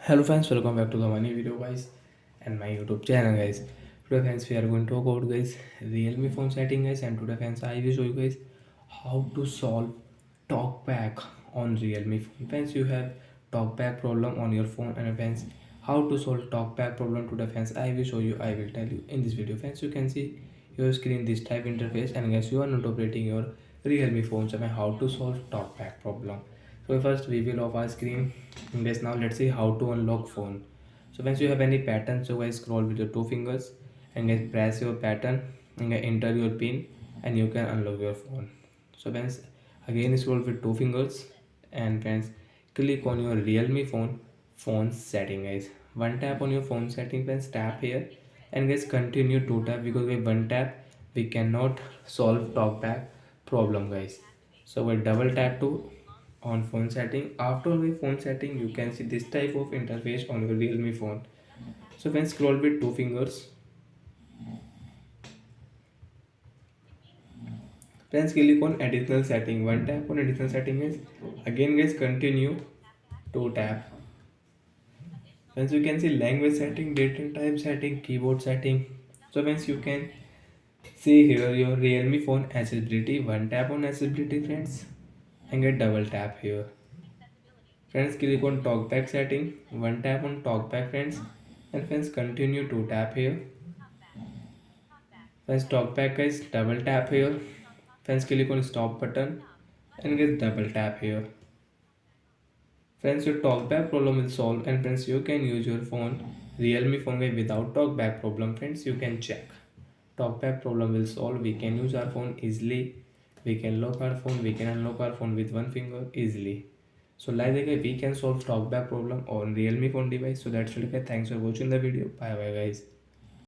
Hello friends, welcome back to the money video guys and my YouTube channel guys. Today friends we are going to talk about guys Realme phone setting guys, and today friends I will show you guys how to solve talkback on Realme phone. Friends, you have talkback problem on your phone, and friends how to solve talkback problem today friends I will show you, I will tell you in this video. Friends, you can see your screen this type interface, and guys you are not operating your Realme phone, so how to solve talkback problem. So first we will off our screen. Guys, now let's see how to unlock phone. So once you have any pattern, so guys scroll with your two fingers and guys press your pattern and guys enter your pin and you can unlock your phone. So friends, again scroll with two fingers and friends click on your Realme phone setting guys. One tap on your phone setting, friends tap here and guys continue to tap, because with one tap we cannot solve talkback problem guys. So we double tap to on phone setting. After the phone setting you can see this type of interface on your Realme phone. So when scroll with two fingers, then click on additional setting. One tap on additional setting is again guys continue to tap. Once you can see language setting, date and time setting, keyboard setting. So once you can see here your Realme phone accessibility. One tap on accessibility friends and get double tap here. Friends, click on talkback setting. One tap on talkback friends, and friends continue to tap here. Friends, talkback guys double tap here. Friends, click on stop button and guys double tap here. Friends, your talkback problem will solve, and friends you can use your phone Realme phone without talkback problem. Friends, you can check. Talkback problem will solve. We can use our phone easily. We can lock our phone. We can unlock our phone with one finger easily. So like that we can solve talkback problem on Realme phone device. So that's it guys. Thanks for watching the video. Bye bye guys.